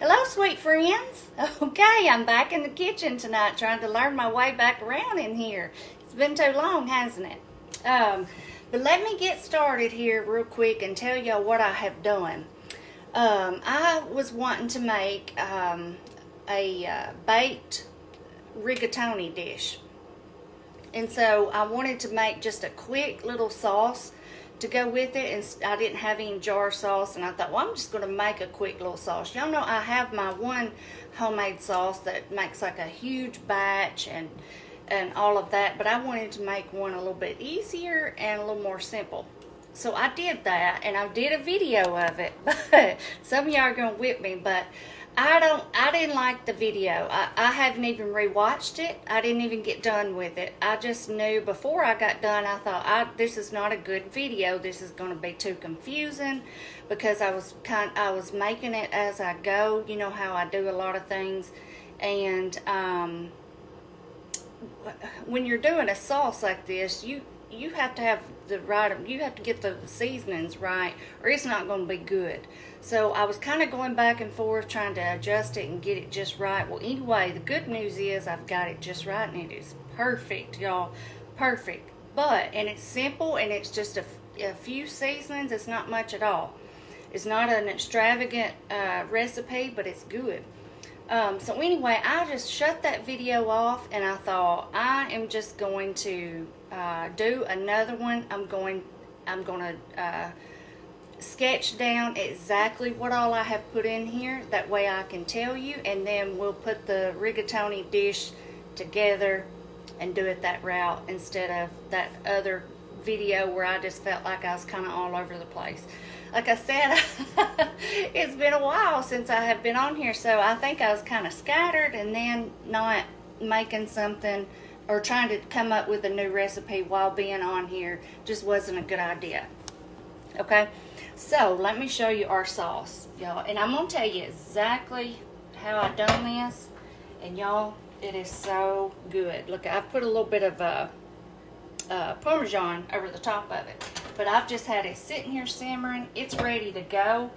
Hello, sweet friends. Okay, I'm back in the kitchen tonight trying to learn my way back around in here. It's been too long, hasn't it? But let me get started here real quick and tell y'all what I have done. I was wanting to make a baked rigatoni dish. And so I wanted to make just a quick little sauce to go with it, and I didn't have any jar sauce, and I thought, well, I'm just going to make a quick little sauce. Y'all know I have my one homemade sauce that makes like a huge batch and all of that, but I wanted to make one a little bit easier and a little more simple. So I did that, and I did a video of it, but some of y'all are going to whip me, but I didn't like the video. I haven't even rewatched it. I didn't even get done with it. I just knew before I got done, I thought, this is not a good video. This is going to be too confusing, because I was making it as I go. You know how I do a lot of things, and when you're doing a sauce like this, you have to have you have to get the seasonings right, or it's not going to be good. So I was kind of going back and forth trying to adjust it and get it just right. Well, anyway, the good news is I've got it just right, and it is perfect, y'all. Perfect. And it's simple, and it's just a few seasonings. It's not much at all. It's not an extravagant recipe, but it's good. So anyway, I just shut that video off, and I thought, I am just going to do another one. I'm going to sketch down exactly what all I have put in here. That way I can tell you, and then we'll put the rigatoni dish together and do it that route instead of that other video where I just felt like I was kind of all over the place. Like I said, it's been a while since I have been on here, so I think I was kind of scattered, and then not making something or trying to come up with a new recipe while being on here just wasn't a good idea. Okay, so let me show you our sauce, y'all, and I'm gonna tell you exactly how I done this, and y'all, it is so good. Look, I've put a little bit of Parmesan over the top of it, but I've just had it sitting here simmering. It's ready to go.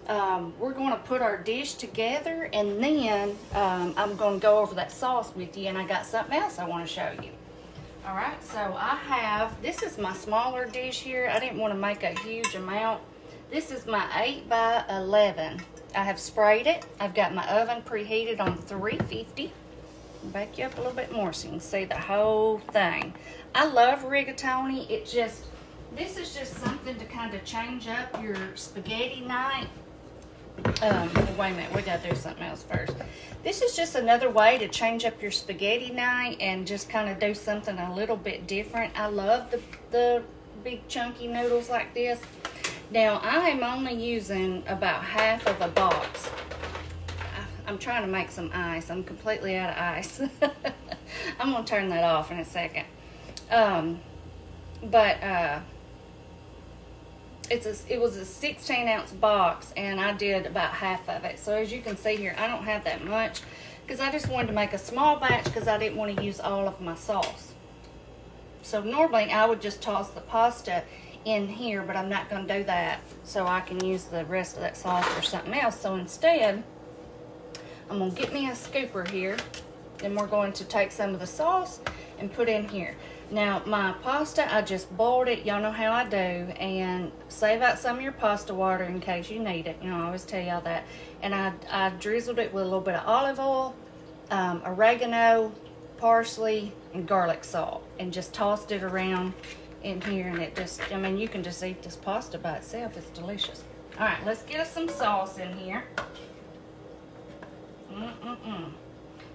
We're going to put our dish together, and then I'm going to go over that sauce with you, and I got something else I want to show you. All right, so I have, this is my smaller dish here. I didn't want to make a huge amount. This is my 8 by 11. I have sprayed it. I've got my oven preheated on 350. I'll back you up a little bit more so you can see the whole thing. I love rigatoni. This is just something to kind of change up your spaghetti night. Wait a minute, we gotta do something else first. This is just another way to change up your spaghetti night and just kind of do something a little bit different. I love the big chunky noodles like this. Now, I am only using about half of a box. I'm trying to make some ice. I'm completely out of ice. I'm gonna turn that off in a second. It was a 16-ounce box, and I did about half of it. So as you can see here, I don't have that much because I just wanted to make a small batch because I didn't want to use all of my sauce. So normally I would just toss the pasta in here, but I'm not going to do that, so I can use the rest of that sauce for something else. So instead, I'm going to get me a scooper here, and we're going to take some of the sauce and put in here. Now, my pasta, I just boiled it. Y'all know how I do. And save out some of your pasta water in case you need it. You know, I always tell y'all that. And I drizzled it with a little bit of olive oil, oregano, parsley, and garlic salt. And just tossed it around in here. And it just, I mean, you can just eat this pasta by itself. It's delicious. All right, let's get us some sauce in here.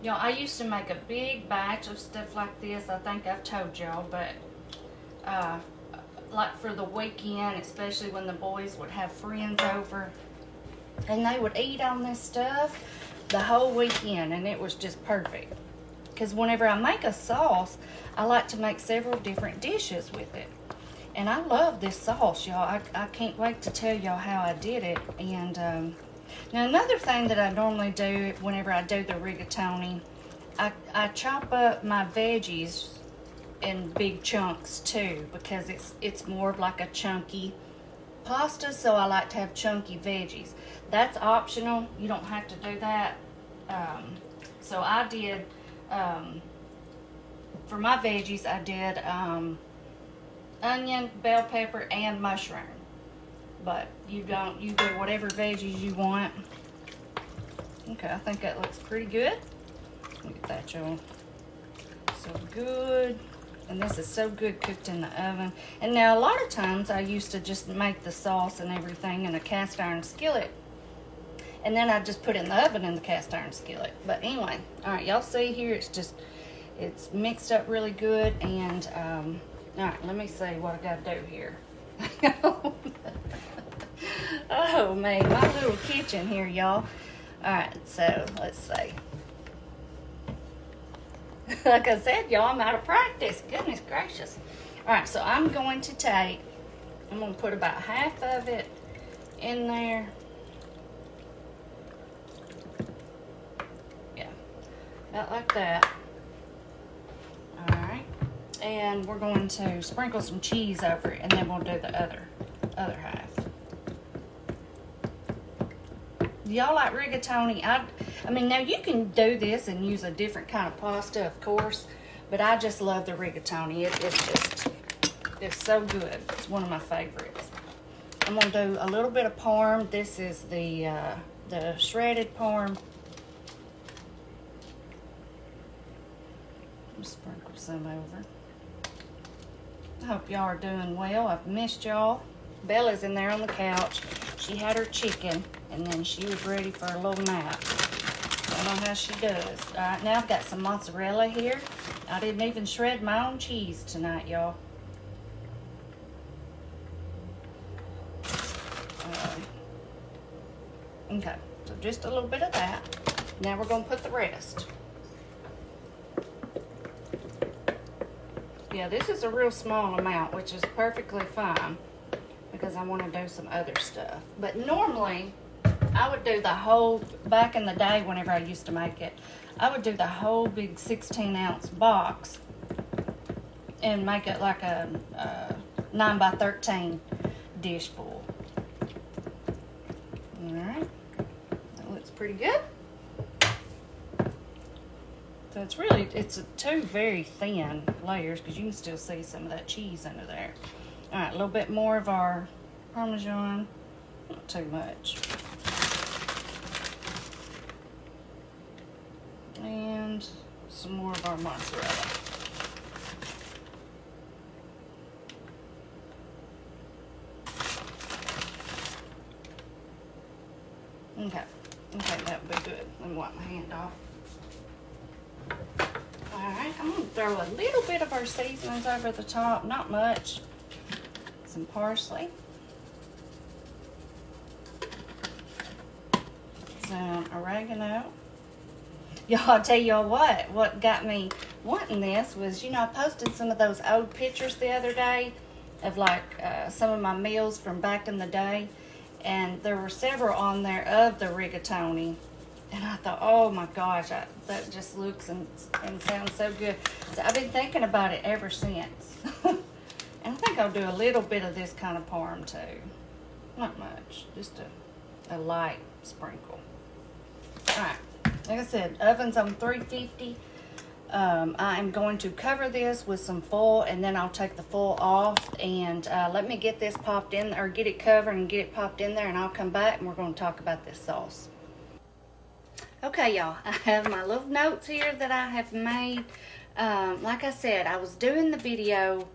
Y'all, I used to make a big batch of stuff like this. I think I've told y'all, but like for the weekend, especially when the boys would have friends over, and they would eat on this stuff the whole weekend, and it was just perfect. Because whenever I make a sauce, I like to make several different dishes with it. And I love this sauce, y'all. I can't wait to tell y'all how I did it. And now, another thing that I normally do whenever I do the rigatoni, I chop up my veggies in big chunks too, because it's more of like a chunky pasta, so I like to have chunky veggies. That's optional. You don't have to do that. So I did, for my veggies, I did onion, bell pepper, and mushroom. But you do whatever veggies you want. Okay, I think that looks pretty good. Look at that, y'all. So good. And this is so good cooked in the oven. And now a lot of times I used to just make the sauce and everything in a cast iron skillet. And then I just put it in the oven in the cast iron skillet. But anyway, all right, y'all see here, it's mixed up really good. And all right, let me see what I gotta do here. Oh man, my little kitchen here, y'all. All right, so let's see. Like I said, y'all, I'm out of practice. Goodness gracious. All right, so I'm going to put about half of it in there. Yeah, about like that. All right, and we're going to sprinkle some cheese over it, and then we'll do the other half. Y'all like rigatoni? I mean, now you can do this and use a different kind of pasta, of course, but I just love the rigatoni. It's so good. It's one of my favorites. I'm gonna do a little bit of parm. This is the shredded parm. Sprinkle some over. I hope y'all are doing well. I've missed y'all. Bella's in there on the couch. She had her chicken, and then she was ready for a little nap. I don't know how she does. All right, now I've got some mozzarella here. I didn't even shred my own cheese tonight, y'all. Okay, so just a little bit of that. Now we're going to put the rest. Yeah, this is a real small amount, which is perfectly fine because I want to do some other stuff. But normally, I would do the whole, back in the day whenever I used to make it, I would do the whole big 16-ounce box and make it like a 9 by 13 dish full. All right, that looks pretty good. So it's two very thin layers because you can still see some of that cheese under there. All right, a little bit more of our Parmesan, not too much. And some more of our mozzarella. Okay, that would be good. Let me wipe my hand off. Alright, I'm going to throw a little bit of our seasonings over the top, not much. Some parsley. Some oregano. Y'all, I'll tell y'all what got me wanting this was, you know, I posted some of those old pictures the other day of like some of my meals from back in the day. And there were several on there of the rigatoni. And I thought, oh my gosh, that just looks and sounds so good. So I've been thinking about it ever since. And I think I'll do a little bit of this kind of parm too. Not much, just a light sprinkle. All right, like I said, oven's on 350. I am going to cover this with some foil, and then I'll take the foil off and let me get this popped in, or get it covered and get it popped in there, and I'll come back and we're going to talk about this sauce. Okay, y'all, I have my little notes here that I have made. Like I said, I was doing the video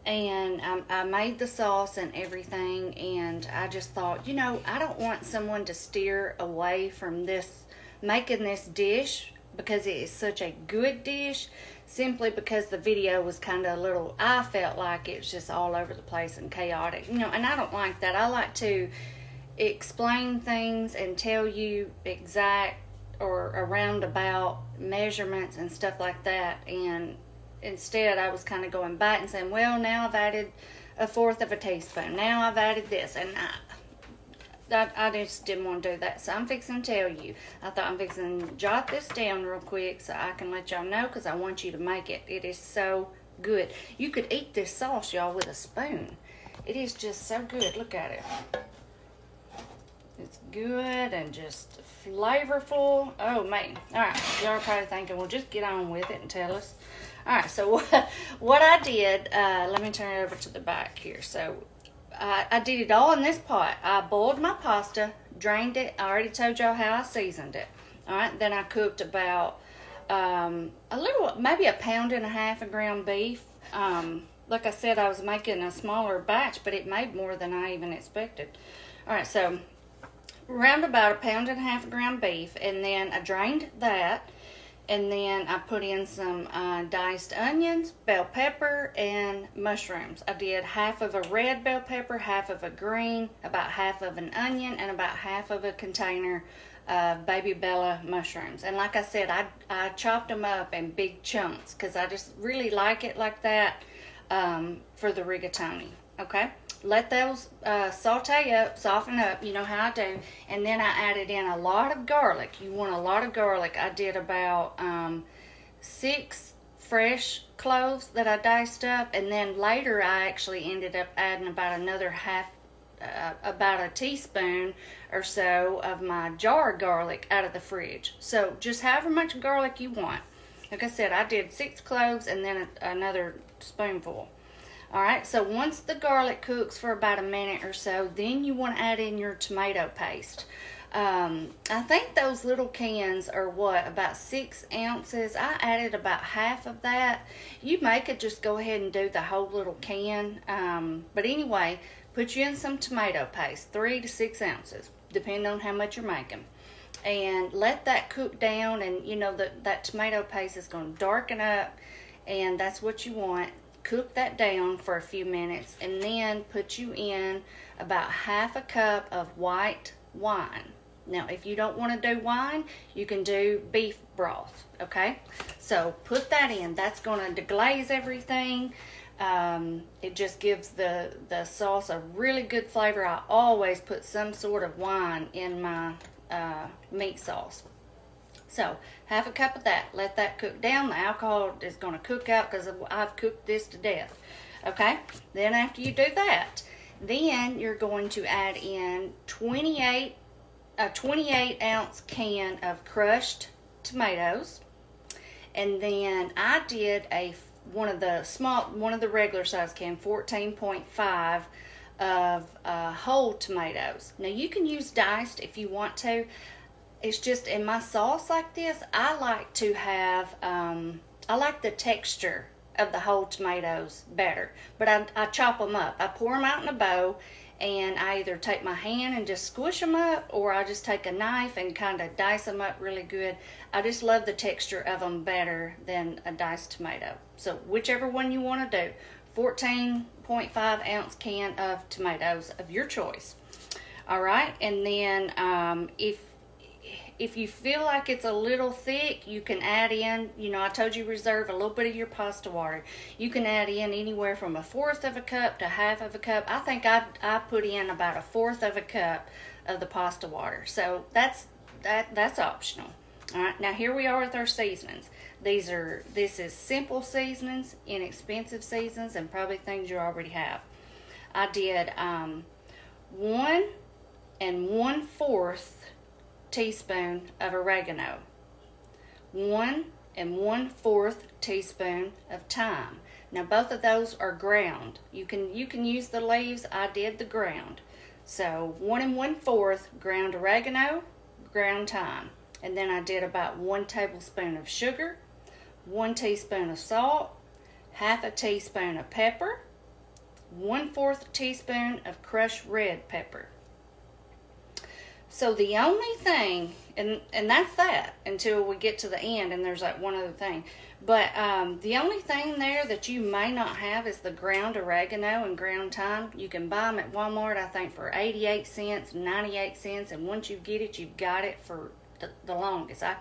and I made the sauce and everything, and I just thought, you know, I don't want someone to steer away from this, making this dish, because it is such a good dish, simply because the video was kind of a little, I felt like it was just all over the place and chaotic, you know, and I don't like that. I like to explain things and tell you exact or a roundabout measurements and stuff like that. And instead I was kind of going back and saying, well, now I've added 1/4 of a teaspoon, now I've added this, and I just didn't want to do that. So I'm fixing to tell you. I thought I'm fixing to jot this down real quick so I can let y'all know, because I want you to make it. It is so good. You could eat this sauce, y'all, with a spoon. It is just so good. Look at it. It's good and just flavorful. Oh, man. All right. Y'all are probably thinking, well, just get on with it and tell us. All right. So what I did, let me turn it over to the back here. So I did it all in this pot. I boiled my pasta, drained it. I already told y'all how I seasoned it. All right. Then I cooked about maybe 1.5 pounds of ground beef. Like I said, I was making a smaller batch, but it made more than I even expected. All right. So around about 1.5 pounds of ground beef, and then I drained that, and then I put in some diced onions, bell pepper, and mushrooms. I did half of a red bell pepper, half of a green, about half of an onion, and about half of a container of baby bella mushrooms. And like I said, I chopped them up in big chunks because I just really like it like that for the rigatoni. Okay? Let those saute up, soften up, you know how I do. And then I added in a lot of garlic. You want a lot of garlic. I did about 6 fresh cloves that I diced up. And then later I actually ended up adding about another about a teaspoon or so of my jar garlic out of the fridge. So just however much garlic you want. Like I said, I did 6 cloves and then another spoonful. All right, so once the garlic cooks for about a minute or so, then you want to add in your tomato paste. I think those little cans are about 6 ounces. I added about half of that. You could just go ahead and do the whole little can. But anyway, put you in some tomato paste, 3 to 6 ounces, depending on how much you're making. And let that cook down, and you know that tomato paste is going to darken up, and that's what you want. Cook that down for a few minutes, and then put you in about half a cup of white wine. Now, if you don't want to do wine, you can do beef broth, okay? So put that in. That's going to deglaze everything. It just gives the sauce a really good flavor. I always put some sort of wine in my meat sauce. So, half a cup of that. Let that cook down. The alcohol is going to cook out because I've cooked this to death. Okay? Then after you do that, then you're going to add in a 28 ounce can of crushed tomatoes. And then I did one of the regular size can, 14.5 of whole tomatoes. Now you can use diced if you want to. It's just in my sauce like this, I like to have, I like the texture of the whole tomatoes better. But I chop them up. I pour them out in a bowl, and I either take my hand and just squish them up, or I just take a knife and kind of dice them up really good. I just love the texture of them better than a diced tomato. So whichever one you want to do, 14.5 ounce can of tomatoes of your choice. All right, and then if you feel like it's a little thick, you can add in, you know, I told you reserve a little bit of your pasta water. You can add in anywhere from 1/4 of a cup to 1/2 of a cup. I think I put in about 1/4 of a cup of the pasta water. So that's optional. All right, now here we are with our seasonings. This is simple seasonings, inexpensive seasonings, and probably things you already have. I did 1 1/4 teaspoon of oregano, 1 1/4 teaspoon of thyme. Now both of those are ground. You can use the leaves. I did the ground. So 1 1/4 ground oregano, ground thyme. And then I did about 1 tablespoon of sugar, 1 teaspoon of salt, 1/2 teaspoon of pepper, 1/4 teaspoon of crushed red pepper. So the only thing, and that's that until we get to the end, and there's like one other thing. But the only thing there that you may not have is the ground oregano and ground thyme. You can buy them at Walmart, I think, for 88 cents, 98 cents. And once you get it, you've got it for the longest. I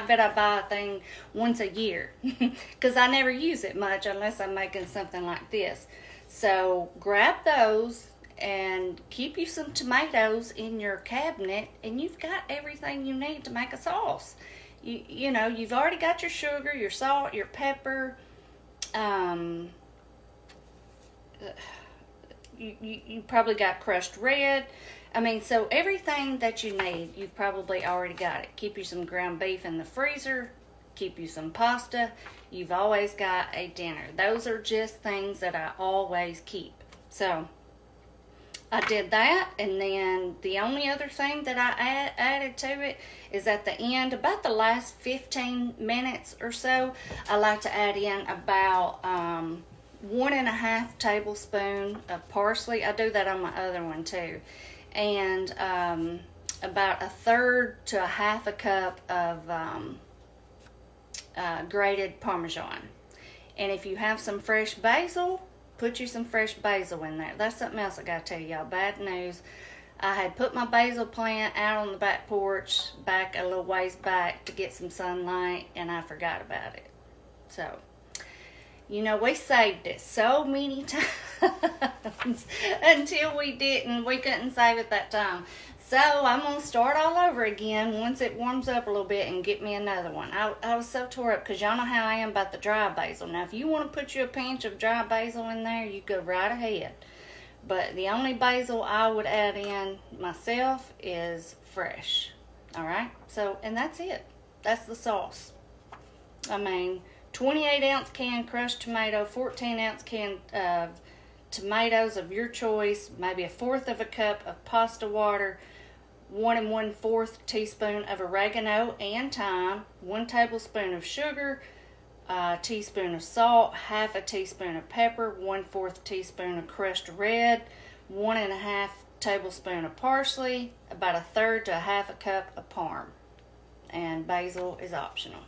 bet I buy a thing once a year because I never use it much unless I'm making something like this. So grab those and keep you some tomatoes in your cabinet, and you've got everything you need to make a sauce. You know, you've already got your sugar, your salt, your pepper, you probably got crushed red. I mean, so everything that you need, you've probably already got it. Keep you some ground beef in the freezer. Keep you some pasta. You've always got a dinner. Those are just things that I always keep. So I did that, and then the only other thing that I added to it is at the end, about the last 15 minutes or so, I like to add in about 1.5 tablespoons of parsley. I do that on my other one too. And about 1/3 to 1/2 cup of grated Parmesan. And if you have some fresh basil, put you some fresh basil in there. That's something else I gotta tell y'all. Bad news. I had put my basil plant out on the back porch back a little ways back to get some sunlight, and I forgot about it. So, you know, we saved it so many times until we didn't. We couldn't save it that time. So I'm going to start all over again once it warms up a little bit and get me another one. I was so tore up because y'all know how I am about the dry basil. Now, if you want to put you a pinch of dry basil in there, you go right ahead. But the only basil I would add in myself is fresh. All right? So, and that's it. That's the sauce. I mean, 28-ounce can crushed tomato, 14-ounce can of tomatoes of your choice, maybe 1/4 cup of pasta water, 1 1/4 teaspoon of oregano and thyme, 1 tablespoon of sugar, a teaspoon of salt, 1/2 teaspoon of pepper, 1/4 teaspoon of crushed red, 1.5 tablespoon of parsley, about 1/3 to 1/2 cup of parm, and basil is optional.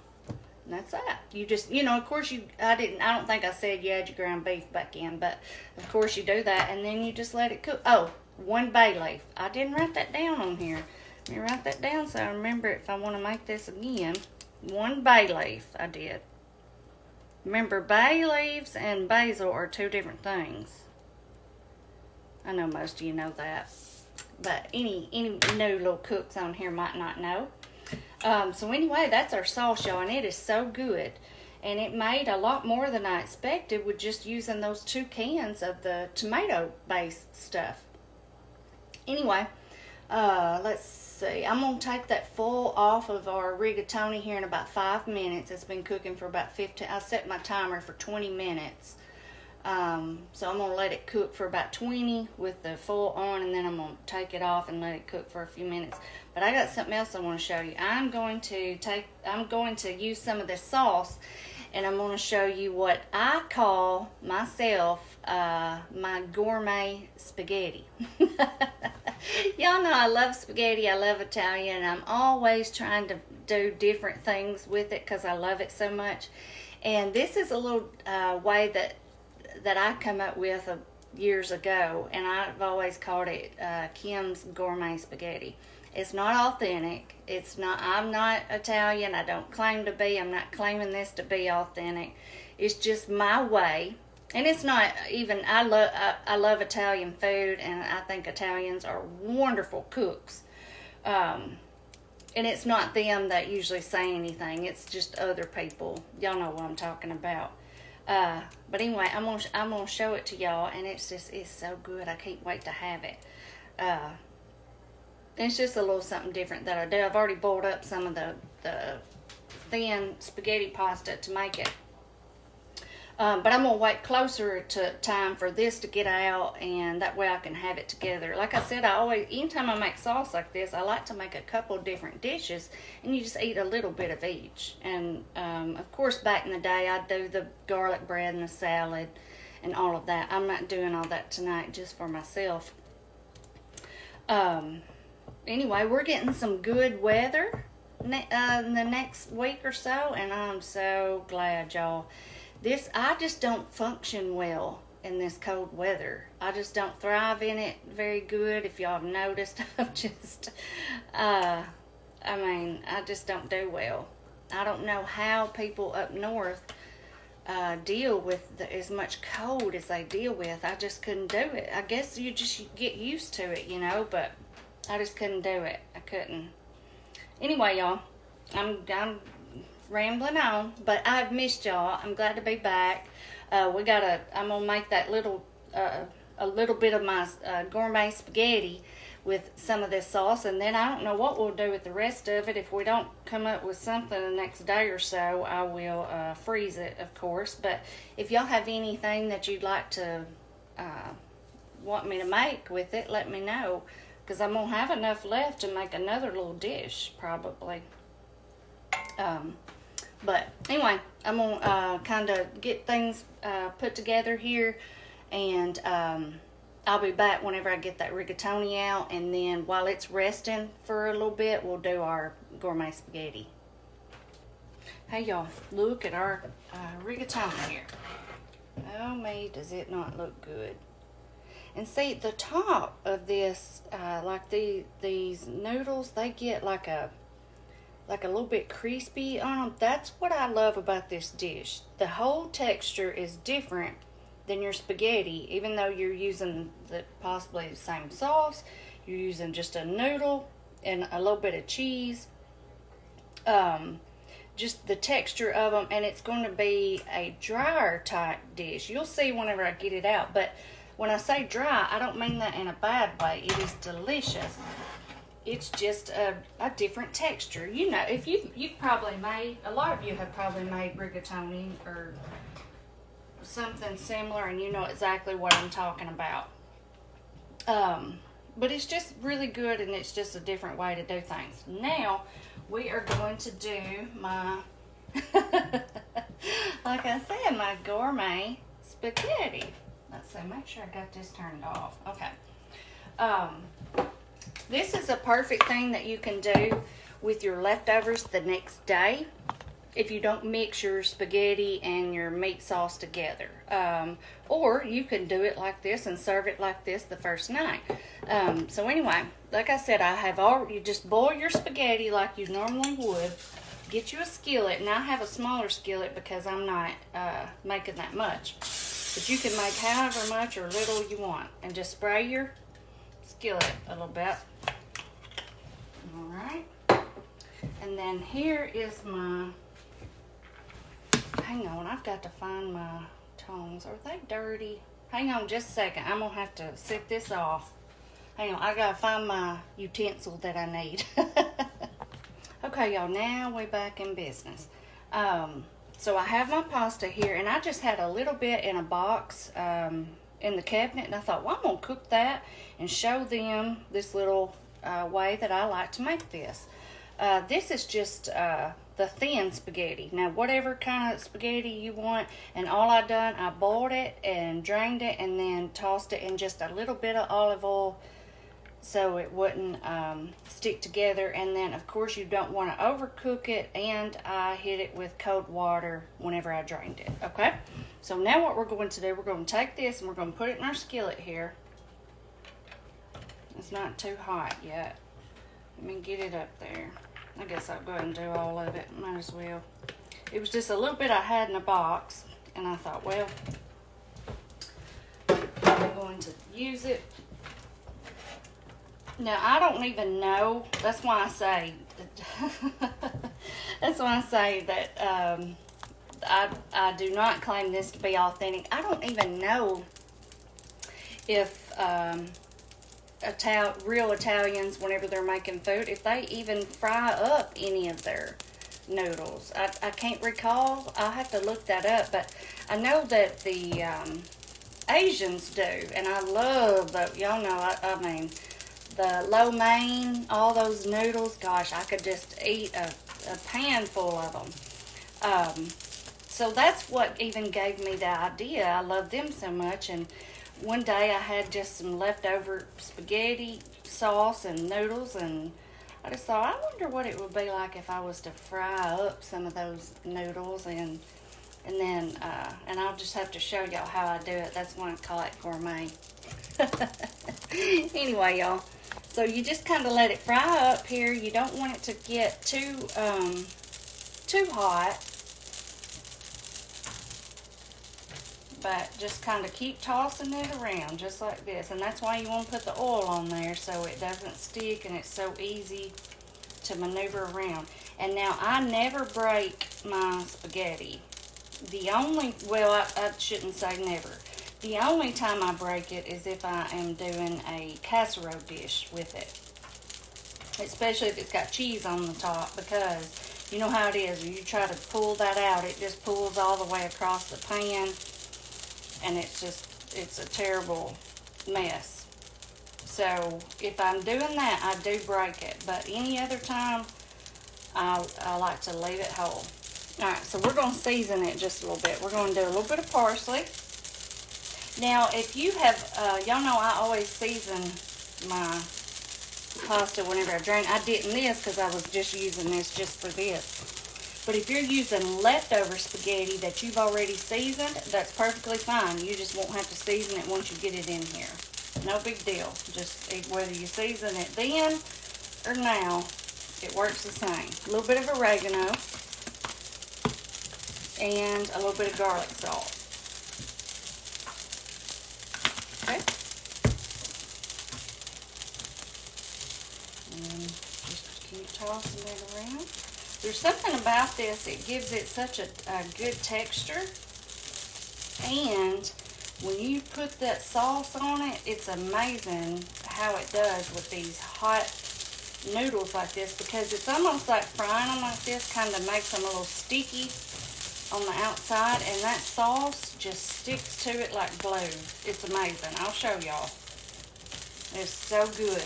And that's that. You just, you know, of course I don't think I said you add your ground beef back in, but of course you do that, and then you just let it cook. Oh, 1 bay leaf. I didn't write that down on here. Let me write that down so I remember if I want to make this again. 1 bay leaf, I did. Remember, bay leaves and basil are 2 different things. I know most of you know that, but any new little cooks on here might not know. So anyway, that's our sauce, y'all, and it is so good. And it made a lot more than I expected with just using those 2 cans of the tomato-based stuff. Anyway, let's see. I'm going to take that full off of our rigatoni here in about 5 minutes. It's been cooking for about 15. I set my timer for 20 minutes. So I'm going to let it cook for about 20 with the full on, and then I'm going to take it off and let it cook for a few minutes. But I got something else I want to show you. I'm going to use some of this sauce, and I'm going to show you what I call myself my gourmet spaghetti. Y'all know I love spaghetti. I love Italian. I'm always trying to do different things with it because I love it so much. And this is a little way that I come up with years ago, and I've always called it Kim's Gourmet Spaghetti. It's not authentic. It's not. I'm not Italian. I don't claim to be. I'm not claiming this to be authentic. It's just my way, and it's not even. I love Italian food, and I think Italians are wonderful cooks. And it's not them that usually say anything. It's just other people. Y'all know what I'm talking about. But anyway, I'm gonna show it to y'all, and it's so good. I can't wait to have it. It's just a little something different that I do. I've already boiled up some of the thin spaghetti pasta to make it. But I'm gonna wait closer to time for this to get out, and that way I can have it together. Like I said, anytime I make sauce like this, I like to make a couple different dishes, and you just eat a little bit of each. And of course, back in the day, I'd do the garlic bread and the salad and all of that. I'm not doing all that tonight, just for myself. Anyway, we're getting some good weather in the next week or so, and I'm so glad, y'all. I just don't function well in this cold weather. I just don't thrive in it very good. If y'all have noticed, I've just, I just don't do well. I don't know how people up north deal with as much cold as they deal with. I just couldn't do it. I guess you get used to it, but I just couldn't do it. I couldn't. Anyway, y'all, I'm rambling on, but I've missed y'all. I'm glad to be back. I'm gonna make that little a little bit of my gourmet spaghetti with some of this sauce, and then I don't know what we'll do with the rest of it. If we don't come up with something the next day or so, I will freeze it, of course. But if y'all have anything that you'd like to want me to make with it, let me know, because I'm gonna have enough left to make another little dish probably. But anyway, I'm gonna kind of get things put together here, and I'll be back whenever I get that rigatoni out, and then while it's resting for a little bit, we'll do our gourmet spaghetti. Hey y'all, look at our rigatoni here. Oh me, does it not look good. And see, the top of this, like these noodles, they get like a little bit crispy on them. That's what I love about this dish. The whole texture is different than your spaghetti, even though you're using possibly the same sauce. You're using just a noodle and a little bit of cheese. Just the texture of them, and it's going to be a drier type dish. You'll see whenever I get it out, but when I say dry, I don't mean that in a bad way. It is delicious. It's just a different texture. You know, if you've probably made, a lot of you have probably made rigatoni or something similar, and you know exactly what I'm talking about. But it's just really good, and it's just a different way to do things. Now, we are going to do my, like I said, my gourmet spaghetti. Let's see, make sure I got this turned off. Okay. This is a perfect thing that you can do with your leftovers the next day if you don't mix your spaghetti and your meat sauce together. Or you can do it like this and serve it like this the first night. So anyway, like I said, you just boil your spaghetti like you normally would. Get you a skillet, and I have a smaller skillet because I'm not making that much. But you can make however much or little you want, and just spray your skillet a little bit. All right. And then here is my, hang on, I've got to find my tongs. Are they dirty? Hang on just a second. I'm gonna have to set this off. Hang on, I gotta find my utensil that I need. Okay, y'all, now we're back in business. So I have my pasta here, and I just had a little bit in a box in the cabinet, and I thought, well, I'm gonna cook that and show them this little way that I like to make this. This is just the thin spaghetti. Now, whatever kind of spaghetti you want, and all I done, I boiled it and drained it and then tossed it in just a little bit of olive oil so it wouldn't stick together. And then, of course, you don't want to overcook it, and I hit it with cold water whenever I drained it, okay? So now what we're going to do, we're going to take this and we're going to put it in our skillet here. It's not too hot yet. Let me get it up there. I guess I'll go ahead and do all of it. Might as well. It was just a little bit I had in a box, and I thought, well, I'm going to use it. Now, I don't even know. That's why I say, that's why I say that I do not claim this to be authentic. I don't even know if real Italians, whenever they're making food, if they even fry up any of their noodles. I can't recall. I'll have to look that up, but I know that the Asians do, and I love the, y'all know, I mean, the lo mein, all those noodles, gosh, I could just eat a pan full of them. So that's what even gave me the idea. I love them so much, and one day I had just some leftover spaghetti sauce and noodles, and I just thought, I wonder what it would be like if I was to fry up some of those noodles, and then and I'll just have to show y'all how I do it. That's why I call it gourmet. Anyway, y'all, so you just kind of let it fry up here. You don't want it to get too hot, but just kind of keep tossing it around just like this. And that's why you want to put the oil on there, so it doesn't stick and it's so easy to maneuver around. And now I never break my spaghetti. The only, well, I shouldn't say never. The only time I break it is if I am doing a casserole dish with it. Especially if it's got cheese on the top, because you know how it is. When you try to pull that out, it just pulls all the way across the pan. And it's a terrible mess. So if I'm doing that, I do break it. But any other time, I like to leave it whole. Alright, so we're going to season it just a little bit. We're going to do a little bit of parsley. Now, if you have, y'all know I always season my pasta whenever I drain. I didn't this because I was just using this just for this. But if you're using leftover spaghetti that you've already seasoned, that's perfectly fine. You just won't have to season it once you get it in here. No big deal. Just whether you season it then or now, it works the same. A little bit of oregano and a little bit of garlic salt. Okay. And just keep tossing it around. There's something about this, it gives it such a good texture. And when you put that sauce on it, it's amazing how it does with these hot noodles like this, because it's almost like frying them like this kind of makes them a little sticky on the outside, and that sauce just sticks to it like glue. It's amazing. I'll show y'all. It's so good.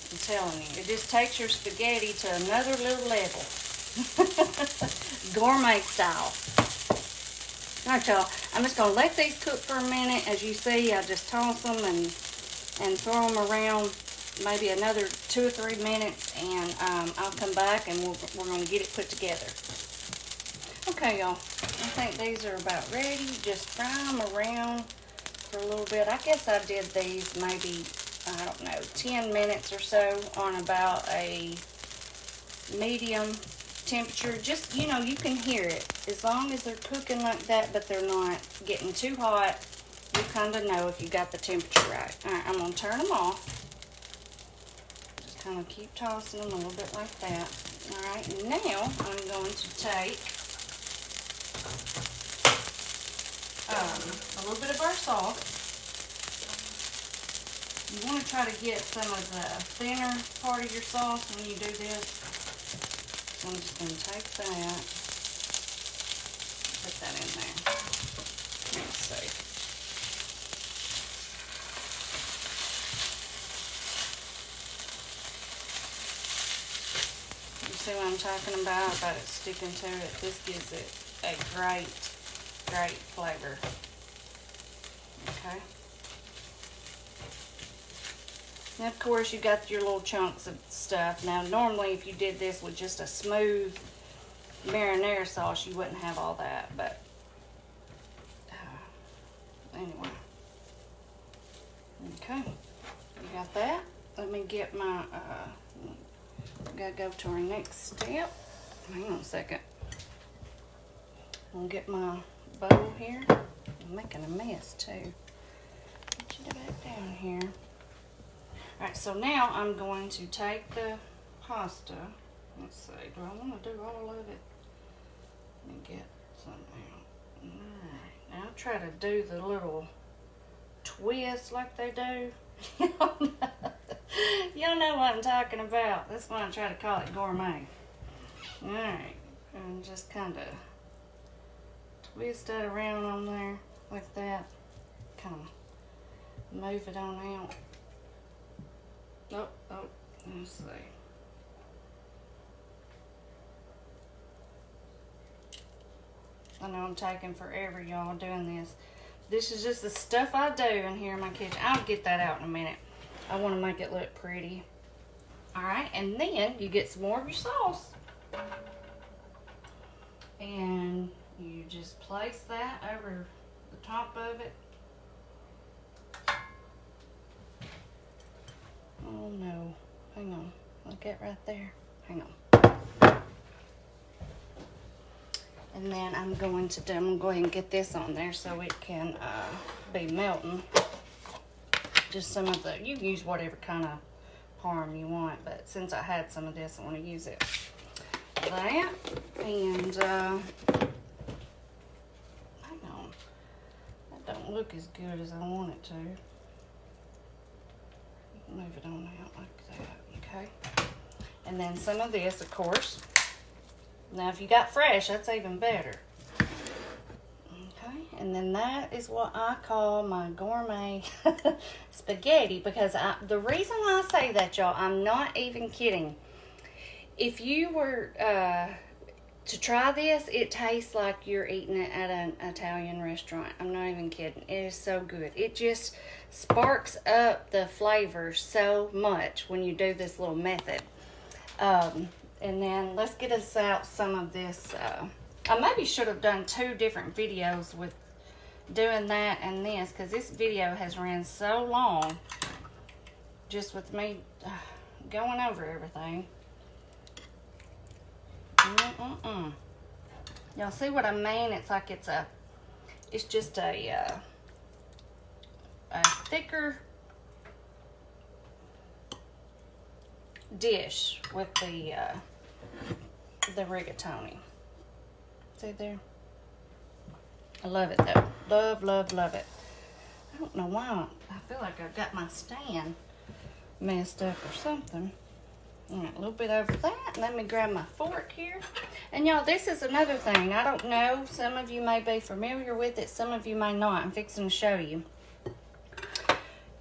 I'm telling you. It just takes your spaghetti to another little level. Gourmet style. Alright, y'all. I'm just going to let these cook for a minute. As you see, I just toss them and throw them around maybe another 2 or 3 minutes, and I'll come back and we're going to get it put together. Okay, y'all. I think these are about ready. Just fry them around for a little bit. I guess I did these maybe, I don't know, 10 minutes or so on about a medium temperature. Just, you know, you can hear it. As long as they're cooking like that, but they're not getting too hot, you kind of know if you got the temperature right. All right, I'm going to turn them off. Just kind of keep tossing them a little bit like that. All right, now I'm going to take a little bit of our sauce. You want to try to get some of the thinner part of your sauce when you do this. So I'm just going to take that, put that in there. Let's see. You see what I'm talking about it sticking to it? This gives it a great flavor. Okay. Now, of course, you got your little chunks of stuff. Now, normally, if you did this with just a smooth marinara sauce, you wouldn't have all that. But anyway. Okay. You got that? Let me get my, gotta go to our next step. Hang on a second. I'll get my bowl here. I'm making a mess too. Put you back down here. Alright, so now I'm going to take the pasta. Let's see, do I want to do all of it? Let me get some out. Alright, now I'll try to do the little twist like they do. Y'all know what I'm talking about. That's why I try to call it gourmet. Alright, and just kind of twist that around on there like that. Kind of move it on out. Oh, let's see. I know I'm taking forever, y'all, doing this. This is just the stuff I do in here in my kitchen. I'll get that out in a minute. I want to make it look pretty. Alright, and then you get some more of your sauce. And you just place that over the top of it. Oh no, hang on, look at right there, hang on. And then I'm going to go ahead and get this on there so it can be melting. Just some of the, you can use whatever kind of parm you want, but since I had some of this, I want to use it. That, and hang on, that don't look as good as I want it to. Move it on out like that, okay? And then some of this, of course. Now, if you got fresh, that's even better. Okay, and then that is what I call my gourmet spaghetti, because the reason why I say that, y'all, I'm not even kidding. If you were to try this, it tastes like you're eating it at an Italian restaurant. I'm not even kidding. It is so good. It just sparks up the flavors so much when you do this little method. And then let's get us out some of this. I maybe should have done 2 different videos with doing that and this, because this video has ran so long just with me going over everything. Y'all see what I mean? It's like it's just a thicker dish with the rigatoni. See there? I love it though. Love, love, love it. I don't know why. I feel like I've got my stand messed up or something. All right, a little bit over that. Let me grab my fork here. And y'all, this is another thing. I don't know. Some of you may be familiar with it. Some of you may not. I'm fixing to show you.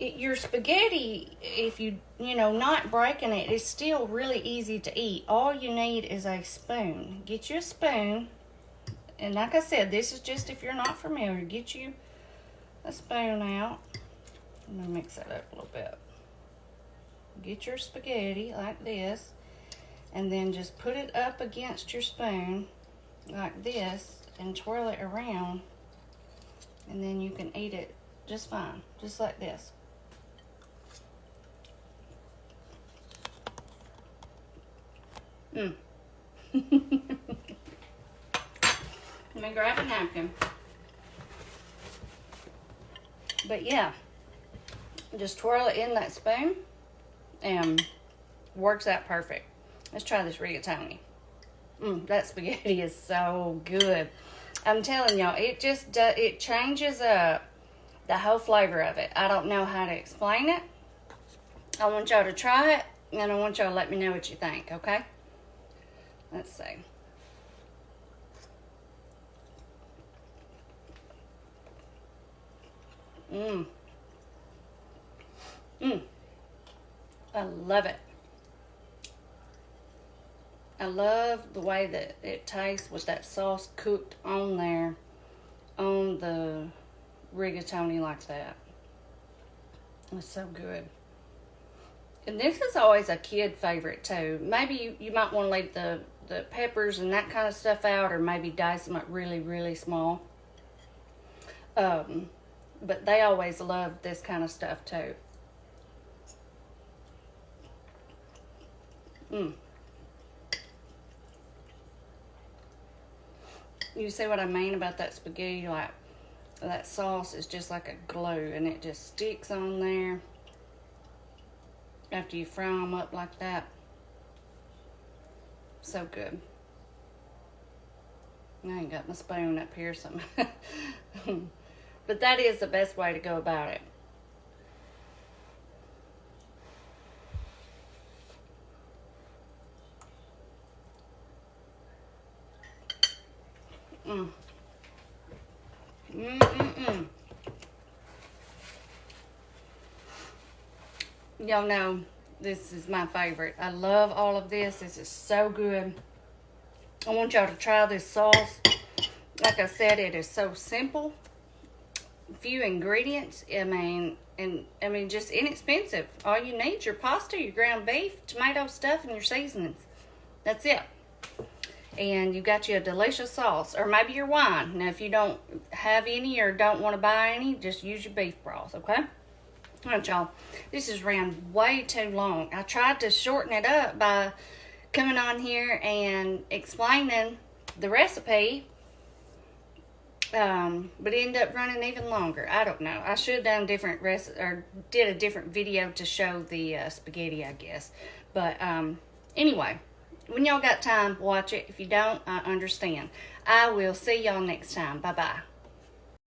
Your spaghetti, if you not breaking it, is still really easy to eat. All you need is a spoon. Get you a spoon. And like I said, this is just if you're not familiar. Get you a spoon out. I'm going to mix that up a little bit. Get your spaghetti like this, and then just put it up against your spoon like this and twirl it around, and then you can eat it just fine, just like this. Let me grab a napkin. But yeah, just twirl it in that spoon and works out perfect. Let's try this rigatoni. That spaghetti is so good. I'm telling y'all, it changes up the whole flavor of it. I don't know how to explain it. I want y'all to try it, and I want y'all to let me know what you think, okay? Let's see. I love it. I love the way that it tastes with that sauce cooked on there, on the rigatoni like that. It's so good. And this is always a kid favorite too. Maybe you might want to leave the peppers and that kind of stuff out, or maybe dice them up really, really small. But they always love this kind of stuff too. You see what I mean about that spaghetti? Like, that sauce is just like a glue, and it just sticks on there after you fry them up like that. So good. I ain't got my spoon up here, so but that is the best way to go about it. Y'all know this is my favorite. I love all of this. This is so good. I want y'all to try this sauce. Like I said, it is so simple. Few ingredients. I mean, just inexpensive. All you need is your pasta, your ground beef, tomato stuff, and your seasonings. That's it. And you got you a delicious sauce, or maybe your wine. Now, if you don't have any or don't want to buy any, just use your beef broth, okay? All right, y'all. This has ran way too long. I tried to shorten it up by coming on here and explaining the recipe, but it ended up running even longer. I don't know. I should have done did a different video to show the spaghetti, I guess. But anyway, when y'all got time, watch it. If you don't, I understand. I will see y'all next time. Bye-bye.